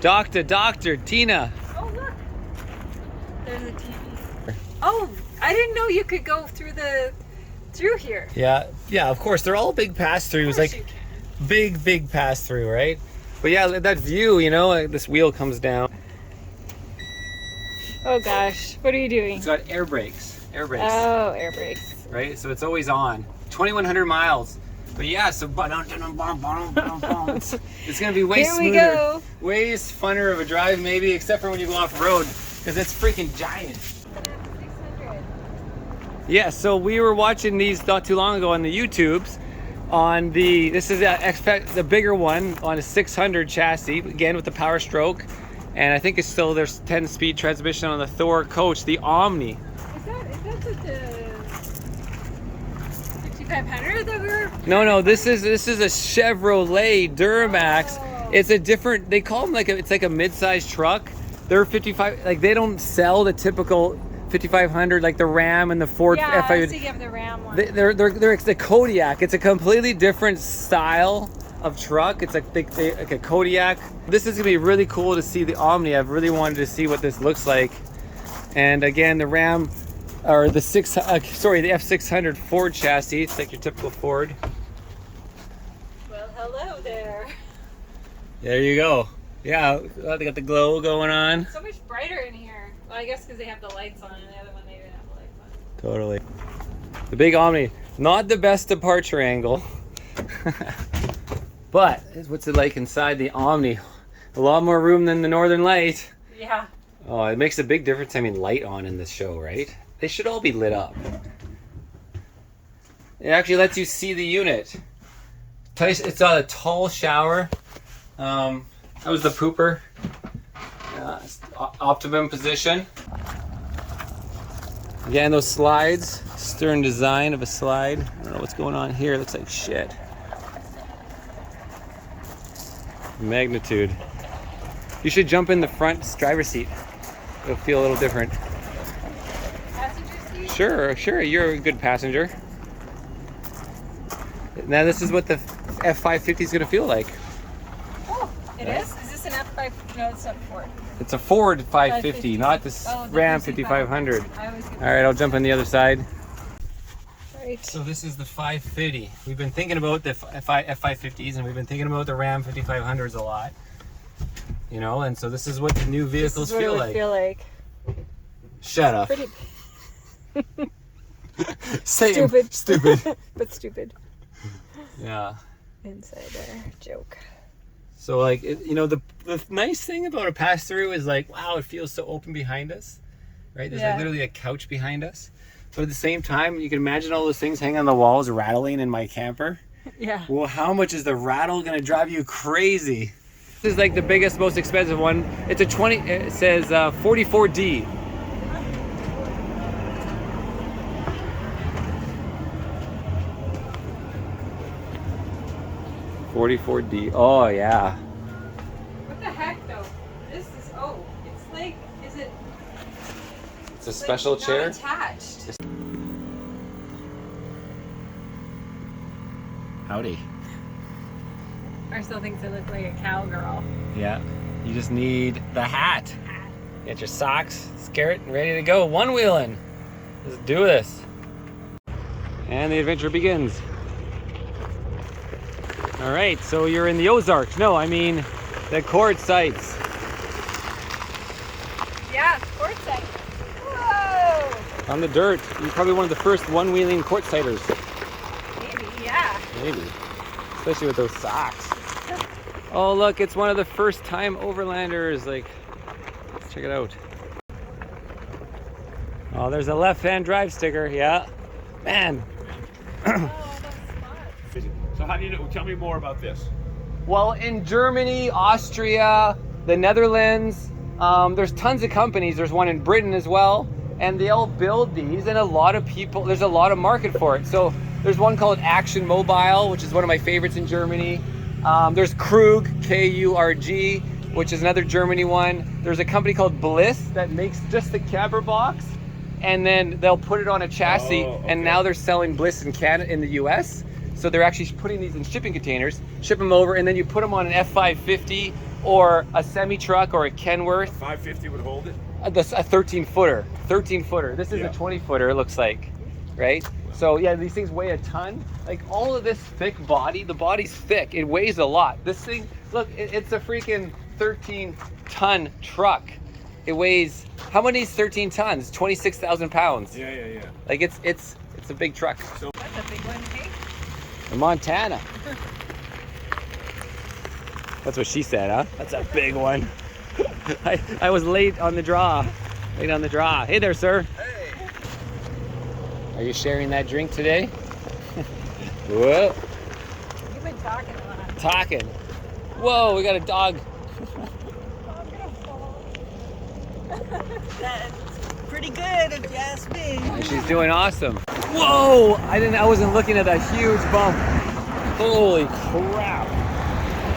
Doctor, Tina. Oh, look. There's a TV. Oh, I didn't know you could go through here. Yeah, of course. They're all big pass-throughs, like big pass-through, right? But yeah, that view, you know, like this wheel comes down. Oh gosh, what are you doing? It's got air brakes. Oh, air brakes. Right, so it's always on. 2,100 miles. But yeah, so it's gonna be way Here we smoother, go. way funner of a drive maybe, except for when you go off road, because it's freaking giant. F600. Yeah, so we were watching these not too long ago on the YouTubes. On this is the bigger one on a 600 chassis, again with the Power Stroke, and I think it's still there's 10-speed transmission on the Thor coach, the Omni. Is that the 500 that we were? No, this is a Chevrolet Duramax. Oh. It's a different. They call them it's like a mid-sized truck. They're 55. Like they don't sell the typical 5500 like the Ram and the Ford Yeah, F550. I see you have the Ram one. They're it's the Kodiak. It's a completely different style of truck. It's like a Kodiak. This is gonna be really cool to see the Omni. I've really wanted to see what this looks like. And again, the Ram. Or the F600 Ford chassis. It's like your typical Ford. Well, hello there. There you go. Yeah, they got the glow going on. So much brighter in here. Well, I guess because they have the lights on, and the other one they didn't have the lights on. Totally. The big Omni, not the best departure angle. But what's it like inside the Omni? A lot more room than the Northern Lite. Yeah. Oh, it makes a big difference. I mean, light on in this show, right? They should all be lit up. It actually lets you see the unit. It's got a tall shower. That was the pooper. Optimum position. Again, those slides. Stern design of a slide. I don't know what's going on here. It looks like shit. Magnitude. You should jump in the front driver's seat. It'll feel a little different. Sure, you're a good passenger. Now this is what the F550 is going to feel like. Oh, it is? Is this an F5? No, it's not a Ford. It's a Ford 550, not this Ram 5500. All right, I'll jump on the other side. Right. So this is the 550. We've been thinking about the F550s, and we've been thinking about the Ram 5500s a lot. You know, and so this is what the new vehicles feel like. Shut up. Pretty... Stupid. But stupid. Yeah. Inside there, joke. So like, you know, the nice thing about a pass-through is like, wow, it feels so open behind us, right? There's like literally a couch behind us. But at the same time, you can imagine all those things hanging on the walls rattling in my camper. Yeah. Well, how much is the rattle gonna drive you crazy? This is like the biggest, most expensive one. It's a it says 44D. $44D. Oh yeah. What the heck though? This is it's like, is it? It's a special like chair. Not attached. Howdy. Marcel thinks I look like a cowgirl. Yeah. You just need the hat. Get your socks, skirt, and ready to go. One wheeling. Let's do this. And the adventure begins. All right, so you're in the Ozarks. No, I mean the Quartzsite. Yeah, Quartzsite. Whoa! On the dirt. You're probably one of the first one-wheeling Quartzsiters. Maybe, yeah. Maybe. Especially with those socks. Oh, look, it's one of the first-time overlanders. Like, let's check it out. Oh, there's a left-hand drive sticker. Yeah. Man. So how do you know? Tell me more about this. Well, in Germany, Austria, the Netherlands, there's tons of companies. There's one in Britain as well, and they all build these, and a lot of people, there's a lot of market for it. So there's one called Action Mobile, which is one of my favorites in Germany. There's Krug, K-U-R-G, which is another Germany one. There's a company called Bliss that makes just the camper box, and then they'll put it on a chassis, and now they're selling Bliss in Canada, in the US. So they're actually putting these in shipping containers, ship them over, and then you put them on an F550 or a semi truck or a Kenworth. 550 would hold it. A 13-footer. 13-footer. This is a 20-footer, it looks like, right? So yeah, these things weigh a ton. Like all of this thick body, the body's thick. It weighs a lot. This thing, look, it's a freaking 13-ton truck. It weighs, how many is 13 tons? 26,000 pounds. Yeah. Like it's a big truck. So That's a big one, hey? In Montana. That's what she said, huh? That's a big one. I was late on the draw. Late on the draw. Hey there, sir. hey, Are you sharing that drink today? Whoa. You've been talking a lot. Talking. Whoa, we got a dog. That's pretty good if you ask me. She's doing awesome. Whoa! I wasn't looking at that huge bump. Holy crap.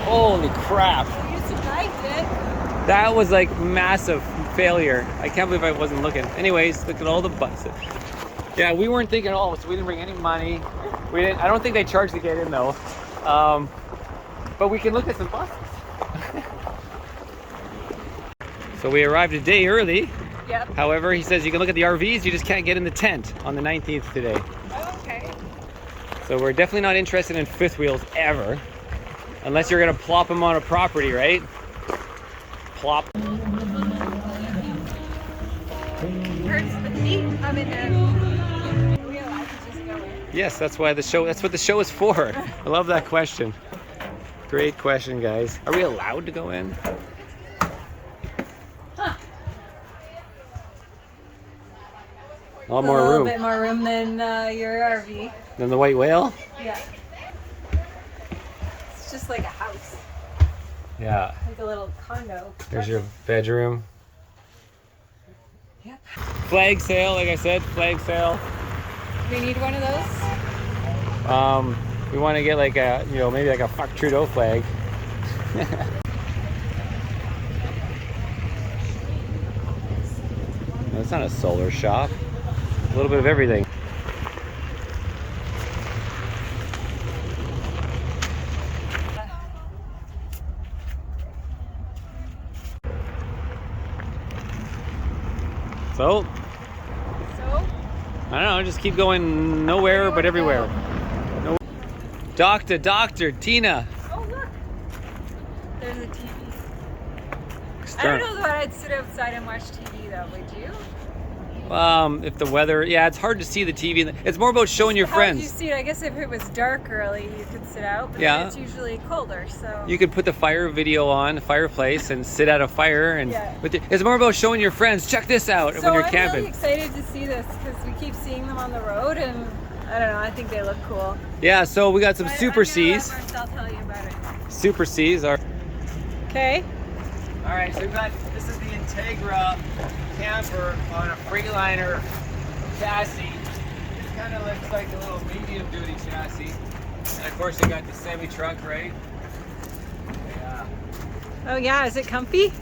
Holy crap. You survived it. That was like massive failure. I can't believe I wasn't looking. Anyways, look at all the buses. Yeah, we weren't thinking at all, so we didn't bring any money. I don't think they charge to get in though. But we can look at some buses. So we arrived a day early. Yep. However, he says you can look at the RVs, you just can't get in the tent on the 19th today. Oh, okay. So we're definitely not interested in fifth wheels ever. Unless you're gonna plop them on a property, right? Plop. Hurts the feet. I'm in there. We allowed to just go in. Yes, that's what the show is for. I love that question. Great question, guys. Are we allowed to go in? Huh. A lot more room. A little bit more room than your RV. Than the white whale? Yeah. It's just like a house. Yeah. Like a little condo. There's your bedroom. Yep. Flag sale, like I said, flag sale. We need one of those? We want to get like a, maybe like a fuck Trudeau flag. No, it's not a solar shop. A little bit of everything. So, I don't know, just keep going nowhere but everywhere. No. Doctor, Tina. Oh, look. There's a TV. I Stern. don't know that I'd sit outside and watch TV though, would you? If the weather, yeah, it's hard to see the TV. It's more about showing your How would you friends. see it? I guess if it was dark early, you could sit out, but Yeah. then it's usually colder, so. You could put the fire video on, the fireplace, and sit at a fire. And Yeah. it's more about showing your friends. Check this out when you're I'm camping. really excited to see this because we keep seeing them on the road, and I don't know, I think they look cool. Yeah, so we got some I'm Super gonna Cs. let Marcel tell you about it. Super Cs are. Okay. All right, so this is the Entregra camper on a Frieghtliner chassis. This kind of looks like a little medium duty chassis. And of course you got the semi truck, right? Yeah. Oh yeah, is it comfy?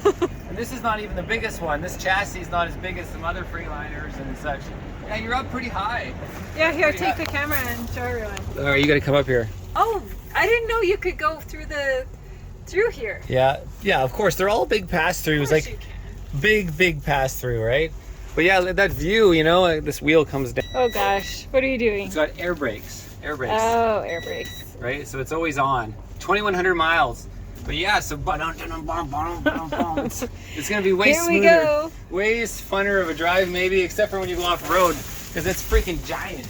And this is not even the biggest one. This chassis is not as big as some other Freeliners and such. Yeah, you're up pretty high. Yeah, here, Pretty take high. the camera and show everyone. All right, you got to come up here. Oh, I didn't know you could go through here. Yeah, of course. They're all big pass-throughs, Of course you like can. big pass-through, right? But yeah, that view, this wheel comes down. Oh gosh, what are you doing? It's got air brakes, Oh, air brakes. right? So it's always on. 2,100 miles. But yeah, so it's gonna be way Here we smoother, go. way funner of a drive maybe, except for when you go off road, because it's freaking giant.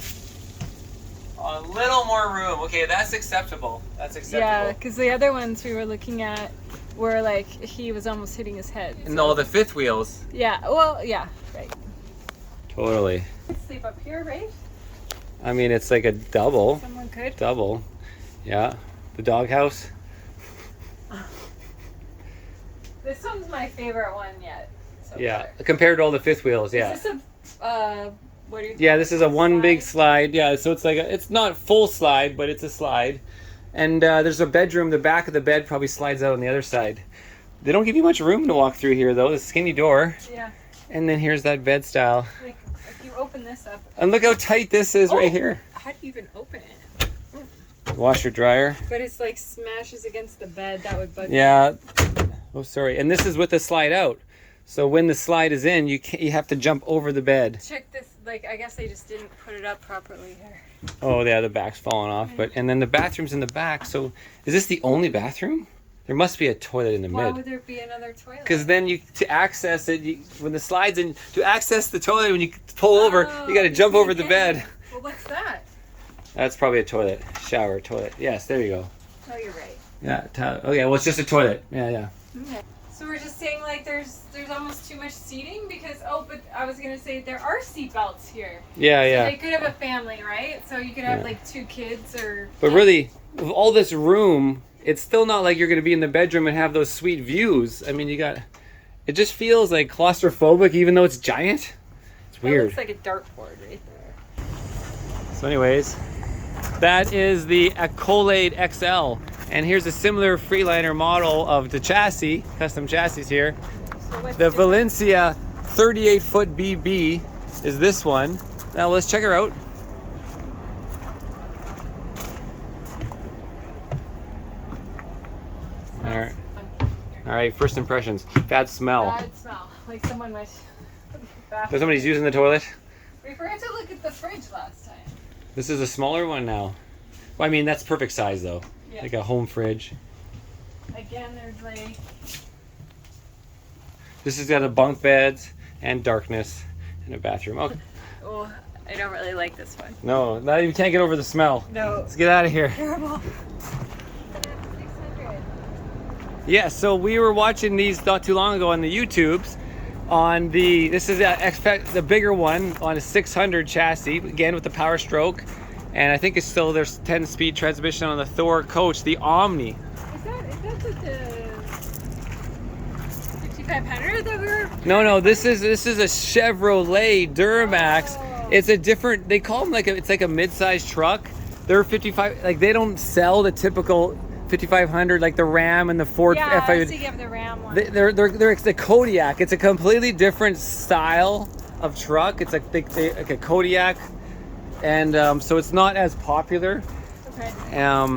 A little more room. Okay, that's acceptable. That's acceptable. Yeah, because the other ones we were looking at were like he was almost hitting his head. And all the fifth wheels. Yeah. Well, yeah. Right. Totally. Sleep up here, right? I mean, it's like a double. Someone could. Double. Yeah. The doghouse. This one's my favorite one yet. So Yeah. far. Compared to all the fifth wheels. Yeah. Is this a what do you? Yeah, this is a one big slide. Yeah, so it's like it's not full slide, but it's a slide. And there's a bedroom. The back of the bed probably slides out on the other side. They don't give you much room to walk through here, though. It's a skinny door. Yeah. And then here's that bed style. Like if you open this up. And look how tight this is Oh, right here. How do you even open it? washer dryer. But it's like smashes against the bed. That would bug me. Yeah. Oh, sorry. And this is with the slide out. So when the slide is in, you have to jump over the bed. Check this. Like, I guess they just didn't put it up properly here. Oh yeah, the back's falling off. But and then the bathroom's in the back. So is this the only bathroom? There must be a toilet in the Why mid. would there be another toilet? Because then to access it, when the slide's in, to access the toilet, when you pull over, you got to jump over the bed. Well, what's that? That's probably a toilet, shower, toilet. Yes, there you go. Oh, you're right. Yeah. Okay. Well, it's just a toilet. Yeah. Okay. So we're just saying like there's almost too much seating because but I was gonna say there are seat belts here. Yeah. So they could have a family, right? So you could have like 2 kids or. But really, with all this room, it's still not like you're going to be in the bedroom and have those sweet views. I mean, it just feels like claustrophobic even though it's giant. It's weird. It looks like a dartboard right there. So anyways, that is the Accolade XL. And here's a similar Frieghtliner model of the chassis, custom chassis here. So The Valencia 38-foot BB is this one. Now let's check her out. All right, first impressions. Bad smell. Bad smell. Like someone might. So somebody's using the toilet? We forgot to look at the fridge last time. This is a smaller one now. Well, I mean, that's perfect size though. Yeah. Like a home fridge. Again, there's like. This has got a bunk bed and darkness and a bathroom. Oh, Oh, I don't really like this one. no, you can't get over the smell. No. Let's get out of here. Terrible. Yeah, so we were watching these not too long ago on the YouTubes. This is the bigger one on a 600 chassis, again with the Power Stroke, and I think it's still there's 10-speed transmission on the Thor coach, the Omni. Is that the 5500 that we were? No, this is a Chevrolet Duramax. Oh. It's a different. They call them it's like a mid-sized truck. They're 55. Like they don't sell the typical 5500 like the Ram and the Ford Yeah, F550. so you have the Ram one. They're the Kodiak. It's a completely different style of truck. It's like a Kodiak, and so it's not as popular. Okay.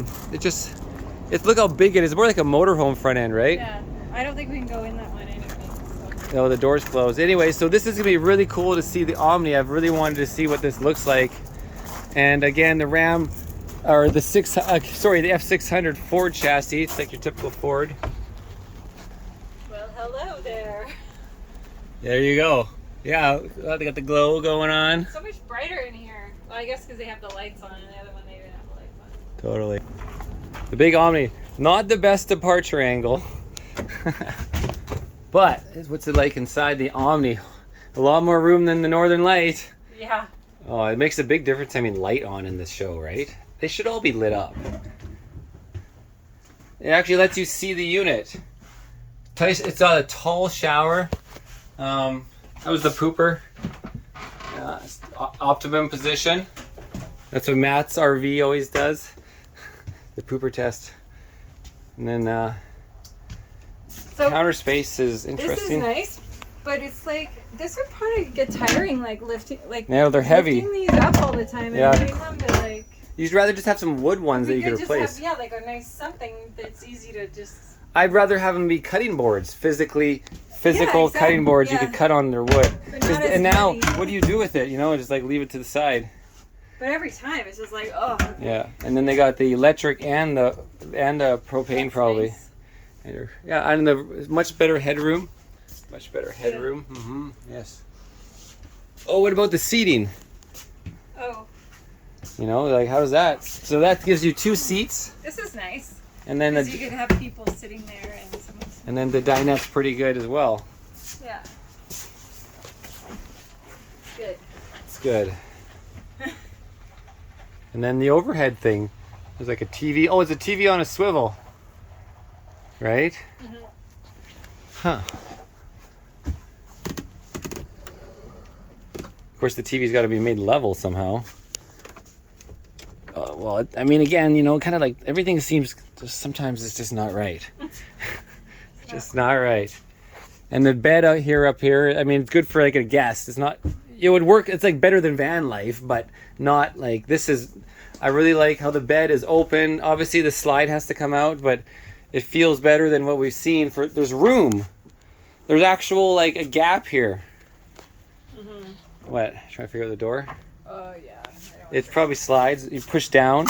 Look how big it is. It's more like a motorhome front end, right? Yeah. I don't think we can go in that one anyway. So. No, the door's closed. Anyway, so this is gonna be really cool to see the Omni. I've really wanted to see what this looks like. And again, the Ram, or the F600 Ford chassis. It's like your typical Ford. Well, hello there. There you go. Yeah, they got the glow going on. So much brighter in here. Well, I guess because they have the lights on, and the other one they didn't have the lights on. Totally. The big Omni, not the best departure angle. But what's it like inside the Omni? A lot more room than the Northern Lite. Yeah. Oh, it makes a big difference having light on in this show, right? They should all be lit up. It actually lets you see the unit. It's got a tall shower. That was the pooper. Optimum position. That's what Matt's RV always does. The pooper test. And then So counter space is interesting. this is nice, but it's like this would probably get tiring, like lifting, like Yeah, they're heavy. lifting these up all the time and Yeah. moving them to like. You'd rather just have some wood ones that you could just replace. have, yeah, like a nice something that's easy to just. I'd rather have them be cutting boards, physical exactly, cutting boards you yeah. could cut on their wood. But not as And now, heavy. what do you do with it? You know, just like leave it to the side. But every time it's just like, oh. Yeah, and then they got the electric and the propane That's probably. nice. Yeah, and the much better headroom. Much better headroom. Yeah. Mm-hmm. Yes. Oh, what about the seating? Oh, You know, like how does that? So that gives you 2 seats, this is nice. and then Because you could have people sitting there and someone's. and then the dinette's pretty good as well. Yeah. Good. It's good. And then the overhead thing, there's like a TV. Oh, it's a TV on a swivel, right? Mm-hmm. Huh. Of course, the TV's got to be made level somehow. Well, I mean, again, you know, kind of like everything seems just sometimes it's just not right. Just not right. And the bed up here, I mean, it's good for like a guest. It's not. It would work. It's like better than van life, but not like this is. I really like how the bed is open. Obviously the slide has to come out, but it feels better than what we've seen. There's room. There's actual like a gap here. What? Trying to figure out the door? Oh yeah. It probably slides. You push down.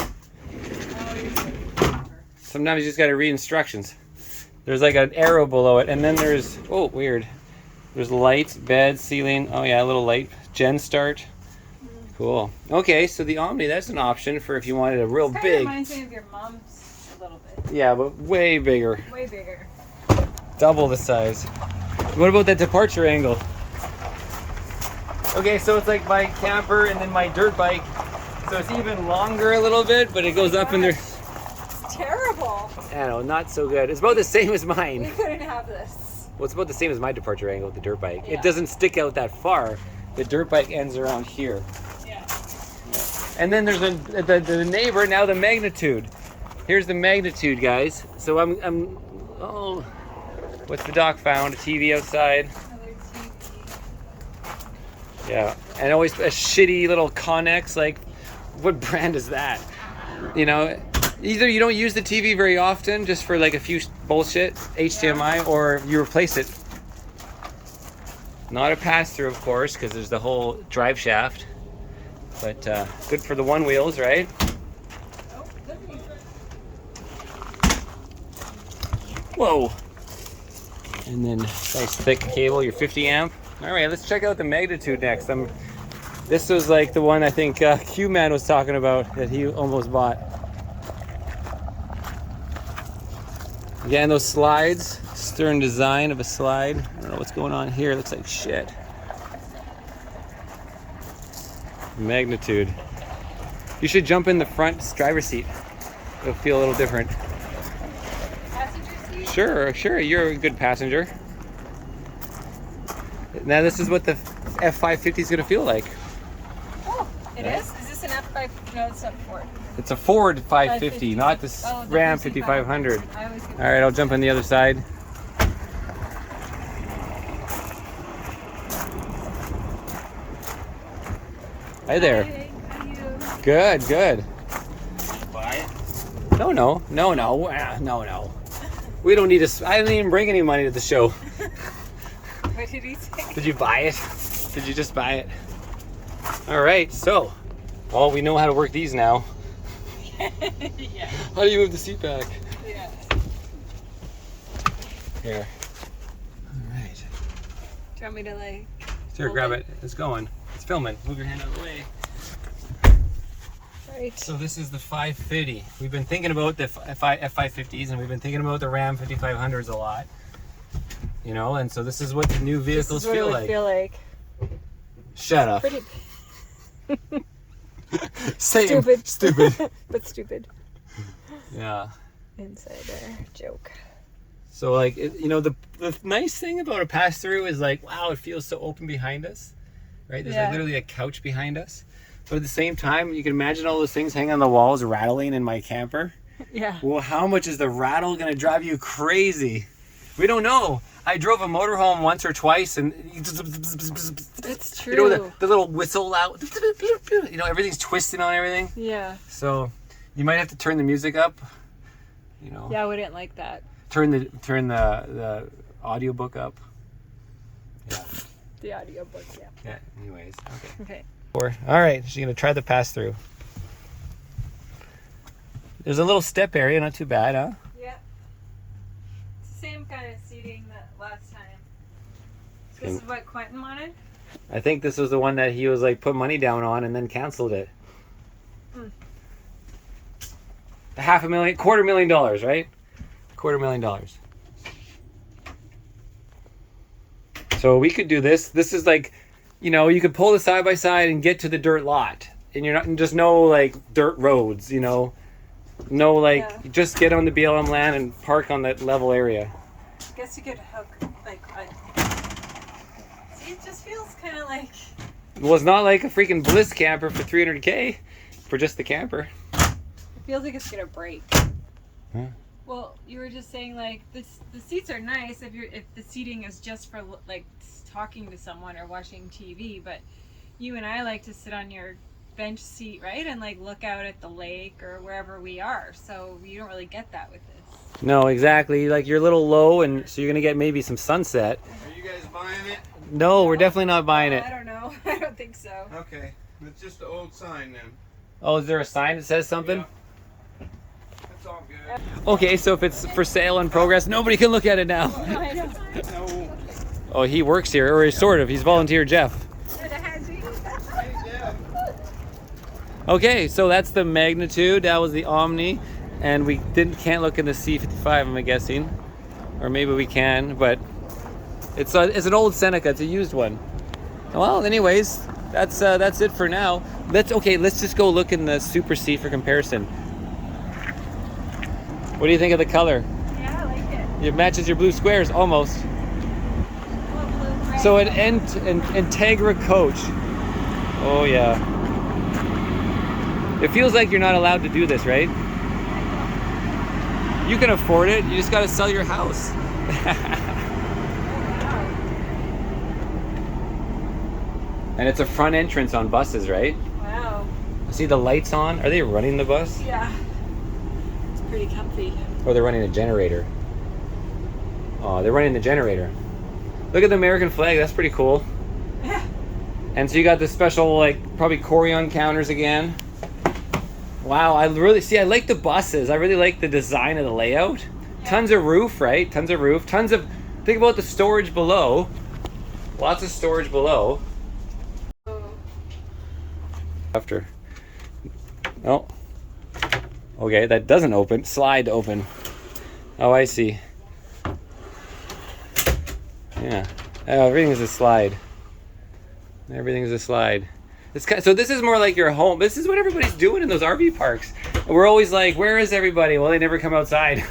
Sometimes you just got to read instructions. There's like an arrow below it, and then there's, oh, weird. There's lights, bed, ceiling. Oh yeah, a little light. Gen start. Cool. Okay, so the Omni, that's an option for if you wanted a real big. Reminds me of your mom's a little bit. Yeah, but way bigger. Way bigger. Double the size. What about that departure angle? Okay, so it's like my camper and then my dirt bike. So it's even longer a little bit, but it goes up in there. It's terrible. I know, not so good. It's about the same as We mine. couldn't have this. Well, it's about the same as my departure angle with the dirt bike. Yeah. It doesn't stick out that far. The dirt bike ends around here. Yeah. And then there's the neighbor, now the magnitude. Here's the magnitude, guys. So oh, what's the doc found? A TV outside. Another TV. Yeah, and always a shitty little Connex. Like, what brand is that? You know, either you don't use the TV very often, just for like a few bullshit HDMI, or you replace it. Not a pass-through, of course, because there's the whole drive shaft. But good for the one wheels, right? Oh, doesn't he? Whoa! And then nice thick cable, your 50 amp. All right, let's check out the magnitude next. This was like the one I think Q-Man was talking about that he almost bought. Again, those slides, stern design of a slide. I don't know what's going on here. It looks like shit. Magnitude. You should jump in the front driver's seat. It'll feel a little different. Passenger seat? Sure, you're a good passenger. Now this is what the F550 is going to feel like. Oh, it is? Is this an F5? No, it's a Ford. It's a Ford 550, 550. not this Oh, the Ram 5500. 5500. I always get All right, I'll jump on the other side. Hi there. Hi, how are you? Good. Buy it. No. We don't need to. I didn't even bring any money to the show. What did he say? Did you buy it? Did you just buy it? All right, so, well, we know how to work these now. Yeah. How do you move the seat back? Yeah. Here. All right. Do you want me to like? Here, hold grab it. It's going. It's filming. Move your hand out of the way. Right. So this is the 550. We've been thinking about the F550s, and we've been thinking about the Ram 5500s a lot. You know, and so this is what the new vehicles this is feel what it like. would feel like. Shut up. Pretty Say stupid. Stupid. But stupid. Yeah. Insider joke. So like, you know, the nice thing about a pass through is like, wow, it feels so open behind us, right? There's like Yeah. literally a couch behind us. But at the same time, you can imagine all those things hanging on the walls rattling in my camper. Yeah. Well, how much is the rattle gonna drive you crazy? We don't know. I drove a motorhome once or twice, and It's true. you know the little whistle out. You know, everything's twisting on everything. Yeah. So you might have to turn the music up. You know. Yeah, I wouldn't like that. Turn the audiobook up. Yeah. The audiobook, yeah. Yeah. Anyways. Okay. Okay. All right. She's gonna try the pass through. There's a little step area, not too bad, huh? Yeah. It's the same kind of seating that last time. This is what Quentin wanted? I think this was the one that he was like put money down on and then canceled it. $500,000, $250,000, right? $250,000. So we could do this. This is like, you know, you could pull the side by side and get to the dirt lot, and you're not just no like dirt roads, you know, no like just get on the BLM land and park on that level area. I guess you could hook like. See, it just feels kind of like. Well, it's not like a freaking Bliss camper for $300K for just the camper. It feels like it's gonna break. Huh? Well, you were just saying like the seats are nice if the seating is just for like talking to someone or watching TV, but you and I like to sit on your bench seat, right? And like look out at the lake or wherever we are. So you don't really get that with this. No, exactly. Like you're a little low, and so you're gonna get maybe some sunset. Are you guys buying it? No, we're definitely not buying it. I don't know. I don't think so. Okay. It's just the old sign then. Oh, is there a sign that says something? Yeah. That's all good. Okay, so if it's for sale in progress, nobody can look at it now. I know. No. Oh, he works here, or sort of. He's volunteer Jeff. Okay, so that's the Magnitude. That was the Omni, and we can't look in the C55, I'm guessing, or maybe we can, but it's an old Seneca. It's a used one. Well, anyways, that's it for now. Let's just go look in the Super C for comparison. What do you think of the color? Yeah, I like it. It matches your blue squares almost. Blue, So an Entregra coach. Oh yeah. It feels like you're not allowed to do this, right? You can afford it. You just got to sell your house. And it's a front entrance on buses, right? Wow. See the lights on? Are they running the bus? Yeah. It's pretty comfy. Or they're running a generator? Oh, they're running the generator. Look at the American flag. That's pretty cool. And so you got the special, like, probably Corian counters again. Wow, I like the buses. I really like the design of the layout. Yeah. Tons of roof, right? Tons of roof. Think about the storage below. Lots of storage below. After. Oh. Okay, that doesn't open. Slide to open. Oh, I see. Yeah. Oh, everything's a slide. Everything's a slide. So this is more like your home. This is what everybody's doing in those RV parks. And we're always like, where is everybody? Well, they never come outside.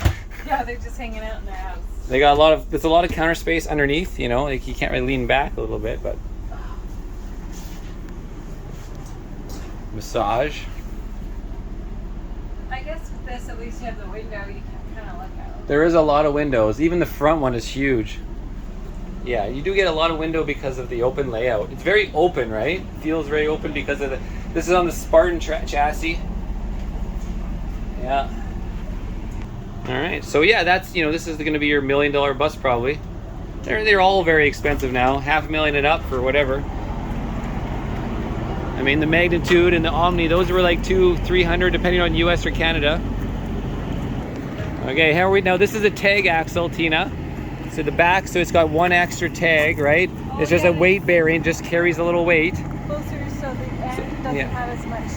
Yeah, they're just hanging out in their house. They got there's a lot of counter space underneath, you know, like you can't really lean back a little bit, but. Massage. I guess with this, at least you have the window you can kind of look out. There is a lot of windows. Even the front one is huge. Yeah, you do get a lot of window because of the open layout. It's very open, right? It feels very open because of this is on the Spartan chassis. Yeah. All right. So yeah, that's, this is going to be your $1 million bus probably. They're all very expensive now. $500,000 and up for whatever. I mean, the Magnitude and the Omni, those were like $200-300 depending on US or Canada. Okay, how are we now? This is a tag axle, Tina. So the back, so it's got one extra tag, right? Oh, it's just a weight bearing, just carries a little weight. Closer so the end doesn't have as much.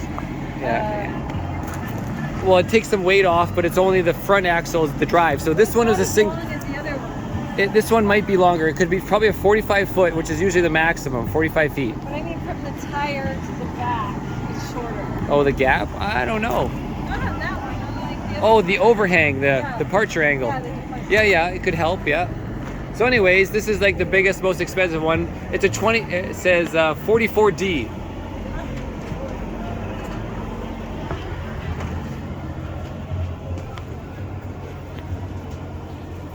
Yeah. Well, it takes some weight off, but it's only the front axle is the drive. So this one is a single. As long as the other one. This one might be longer. It could be probably a 45 foot, which is usually the maximum, 45 feet. But I mean, from the tire to the back, it's shorter. Oh, the gap? I don't know. Not on that one. On like the other Oh, the overhang, the departure angle. Yeah, the departure. Yeah, it could help, yeah. So anyways, this is like the biggest, most expensive one. It's a it says 44D.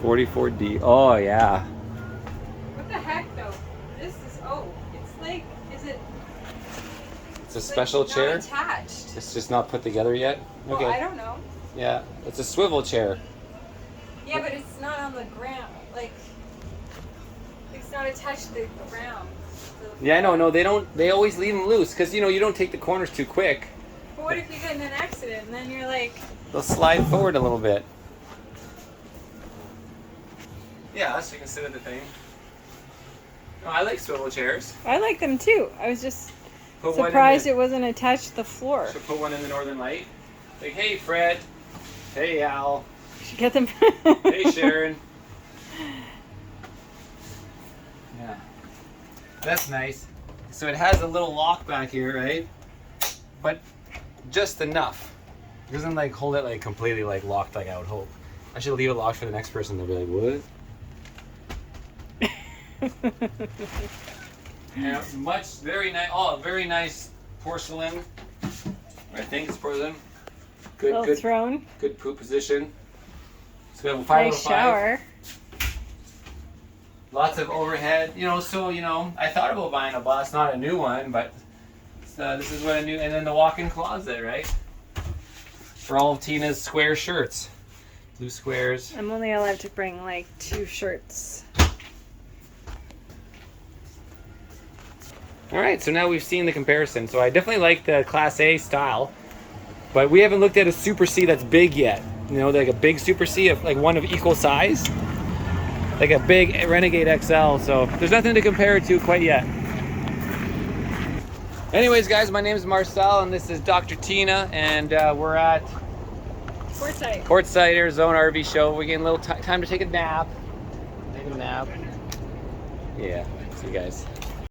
$44D. Oh, yeah. What the heck, though? This is, it's like, is it? It's a special like chair? Not attached. It's just not put together yet? Okay. Well, I don't know. Yeah, it's a swivel chair. Yeah, but it's not on the ground. Like, it's not attached to the ground. Yeah, I know. No, they don't. They always leave them loose because, you don't take the corners too quick. But what if you get in an accident and then you're like... They'll slide forward a little bit. Yeah, so you can sit at the thing. No, I like swivel chairs. I like them too. I was just Put surprised it wasn't attached to the floor. Should put one in the Northern Lite. Like, hey, Fred. Hey, Al. Should get them. Hey, Sharon. Yeah. That's nice. So it has a little lock back here, right? But just enough. It doesn't like hold it like completely like locked like I would hope. I should leave it locked for the next person. They'll be like, what? Yeah, very nice. Oh, very nice porcelain. I think it's porcelain. Good throne. Good poop position. It's got a 505. Nice shower. Lots of overhead. So I thought about buying a bus, not a new one, but this is what a new, and then the walk-in closet, right? For all of Tina's square shirts. Blue squares. I'm only allowed to bring like 2 shirts. All right, so now we've seen the comparison. So I definitely like the Class A style, but we haven't looked at a Super C that's big yet. You know, like a big Super C, of like one of equal size, like a big Renegade XL. So there's nothing to compare it to quite yet. Anyways, guys, my name is Marcel, and this is Dr. Tina, and we're at Quartzsite Arizona RV Show. We're getting a little time to take a nap. Take a nap. Yeah, see you guys.